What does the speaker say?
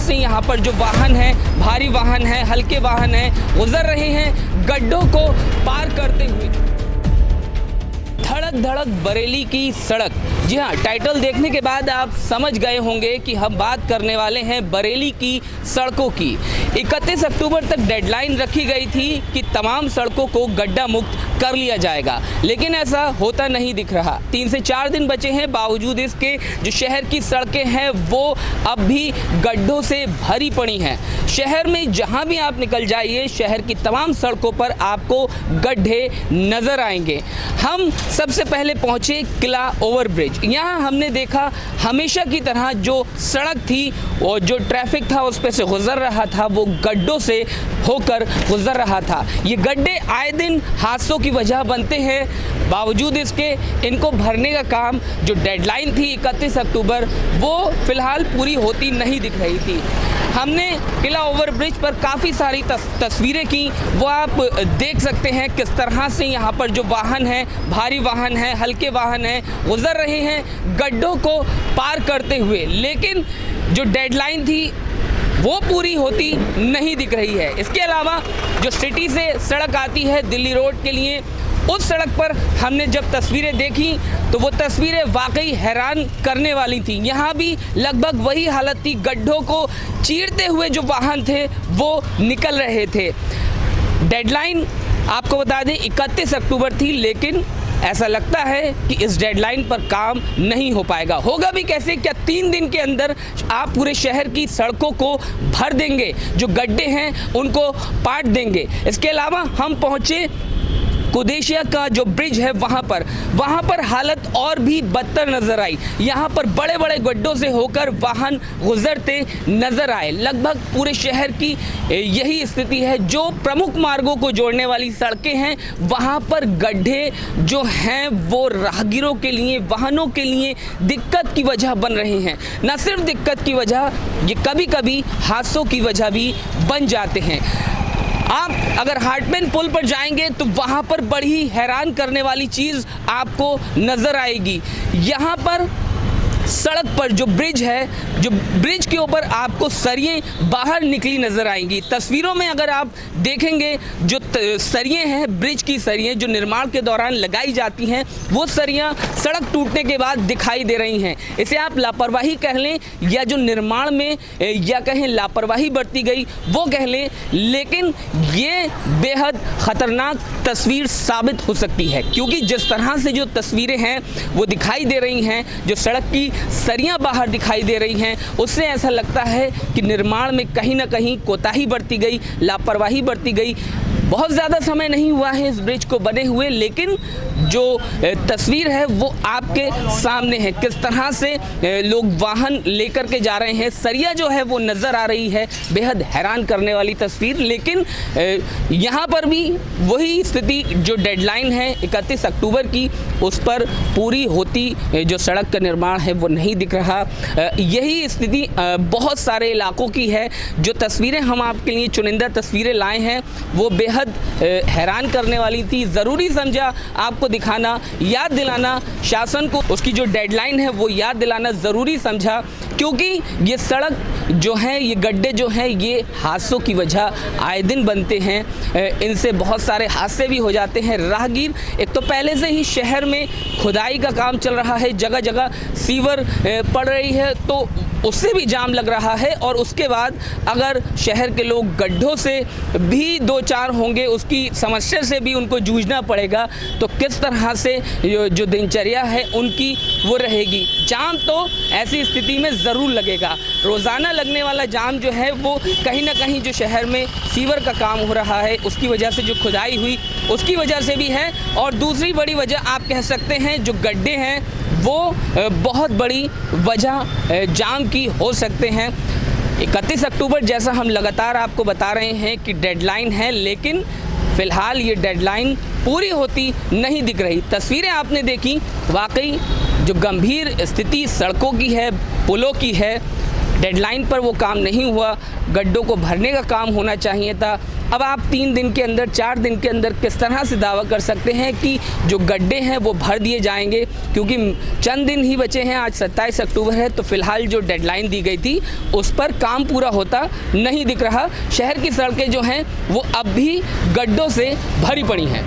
से यहाँ पर जो वाहन हैं, भारी वाहन हैं, हल्के वाहन हैं, गुजर रहे हैं गड्ढों को पार करते हुए। धड़क धड़क बरेली की सड़क। जी हाँ, टाइटल देखने के बाद आप समझ गए होंगे कि हम बात करने वाले हैं बरेली की सड़कों की। 31 अक्टूबर तक डेडलाइन रखी गई थी कि तमाम सड़कों को गड्ढा मुक्त कर लिया जाएगा, लेकिन ऐसा होता नहीं दिख रहा। 3 से 4 दिन बचे हैं, बावजूद इसके जो शहर की सड़कें हैं वो अब भी गड्ढों से भरी पड़ी हैं। शहर में जहां भी आप निकल जाइए, शहर की तमाम सड़कों पर आपको गड्ढे नजर आएंगे। हम सबसे पहले पहुंचे किला ओवरब्रिज। यहाँ हमने देखा हमेशा की तरह जो सड़क थी और जो ट्रैफिक था उस पर से गुजर रहा था, वो गड्ढों से होकर गुजर रहा था। ये गड्ढे आए दिन हादसों की वजह बनते हैं, बावजूद इसके इनको भरने का काम जो डेडलाइन थी 31 अक्टूबर वो फिलहाल पूरी होती नहीं दिख रही थी। हमने किला ओवरब्रिज पर काफ़ी सारी तस्वीरें की, वो आप देख सकते हैं किस तरह से यहाँ पर जो वाहन हैं, भारी वाहन हैं, हल्के वाहन हैं, गुजर रहे हैं गड्ढों को पार करते हुए, लेकिन जो डेडलाइन थी वो पूरी होती नहीं दिख रही है। इसके अलावा जो सिटी से सड़क आती है दिल्ली रोड के लिए, उस सड़क पर हमने जब तस्वीरें देखी तो वो तस्वीरें वाकई हैरान करने वाली थी। यहाँ भी लगभग वही हालत थी, गड्ढों को चीरते हुए जो वाहन थे वो निकल रहे थे। डेडलाइन आपको बता दें 31 अक्टूबर थी, लेकिन ऐसा लगता है कि इस डेडलाइन पर काम नहीं हो पाएगा। होगा भी कैसे? क्या 3 दिन के अंदर आप पूरे शहर की सड़कों को भर देंगे, जो गड्ढे हैं उनको पाट देंगे? इसके अलावा हम पहुँचे कुदेशिया का जो ब्रिज है वहाँ पर हालत और भी बदतर नजर आई। यहाँ पर बड़े बड़े गड्ढों से होकर वाहन गुजरते नजर आए। लगभग पूरे शहर की यही स्थिति है। जो प्रमुख मार्गों को जोड़ने वाली सड़कें हैं वहाँ पर गड्ढे जो हैं वो राहगीरों के लिए, वाहनों के लिए दिक्कत की वजह बन रहे हैं। न सिर्फ दिक्कत की वजह, ये कभी कभी हादसों की वजह भी बन जाते हैं। आप अगर हार्टमैन पुल पर जाएंगे तो वहाँ पर बड़ी हैरान करने वाली चीज़ आपको नज़र आएगी। यहाँ पर सड़क पर जो ब्रिज है, जो ब्रिज के ऊपर आपको सरियें बाहर निकली नज़र आएंगी। तस्वीरों में अगर आप देखेंगे जो सरियें हैं, ब्रिज की सरियें जो निर्माण के दौरान लगाई जाती हैं, वो सरियां सड़क टूटने के बाद दिखाई दे रही हैं। इसे आप लापरवाही कह लें या जो निर्माण में या कहें लापरवाही बरती गई वो कह लें, लेकिन ये बेहद ख़तरनाक तस्वीर साबित हो सकती है, क्योंकि जिस तरह से जो तस्वीरें हैं वो दिखाई दे रही हैं, जो सड़क की सरियां बाहर दिखाई दे रही हैं, उससे ऐसा लगता है कि निर्माण में कहीं ना कहीं कोताही बरती गई, लापरवाही बरती गई। बहुत ज़्यादा समय नहीं हुआ है इस ब्रिज को बने हुए, लेकिन जो तस्वीर है वो आपके सामने है। किस तरह से लोग वाहन लेकर के जा रहे हैं, सरिया जो है वो नज़र आ रही है, बेहद हैरान करने वाली तस्वीर। लेकिन यहाँ पर भी वही स्थिति, जो डेडलाइन है 31 अक्टूबर की, उस पर पूरी होती जो सड़क का निर्माण है वो नहीं दिख रहा। यही स्थिति बहुत सारे इलाकों की है। जो तस्वीरें हम आपके लिए चुनिंदा तस्वीरें लाए हैं वो बेहद हैरान करने वाली थी। ज़रूरी समझा आपको दिखाना, याद दिलाना, शासन को उसकी जो डेडलाइन है वो याद दिलाना ज़रूरी समझा, क्योंकि ये सड़क जो है, ये गड्ढे जो हैं, ये हादसों की वजह आए दिन बनते हैं। इनसे बहुत सारे हादसे भी हो जाते हैं। राहगीर, एक तो पहले से ही शहर में खुदाई का काम चल रहा है, जगह जगह सीवर पड़ रही है, तो उससे भी जाम लग रहा है, और उसके बाद अगर शहर के लोग गड्ढों से भी 2-4 होंगे, उसकी समस्या से भी उनको जूझना पड़ेगा, तो किस तरह से जो दिनचर्या है उनकी वो रहेगी। जाम तो ऐसी स्थिति में ज़रूर लगेगा। रोज़ाना लगने वाला जाम जो है वो कहीं ना कहीं जो शहर में सीवर का काम हो रहा है उसकी वजह से, जो खुदाई हुई उसकी वजह से भी है। और दूसरी बड़ी वजह आप कह सकते हैं जो गड्ढे हैं वो बहुत बड़ी वजह जाम की हो सकते हैं। 31 अक्टूबर जैसा हम लगातार आपको बता रहे हैं कि डेडलाइन है, लेकिन फ़िलहाल ये डेडलाइन पूरी होती नहीं दिख रही। तस्वीरें आपने देखी, वाकई जो गंभीर स्थिति सड़कों की है, पुलों की है, डेडलाइन पर वो काम नहीं हुआ। गड्ढों को भरने का काम होना चाहिए था, अब आप 3 दिन के अंदर 4 दिन के अंदर किस तरह से दावा कर सकते हैं कि जो गड्ढे हैं वो भर दिए जाएंगे, क्योंकि चंद दिन ही बचे हैं, आज 27 अक्टूबर है, तो फिलहाल जो डेडलाइन दी गई थी उस पर काम पूरा होता नहीं दिख रहा। शहर की सड़कें जो हैं वो अब भी गड्ढों से भरी पड़ी हैं।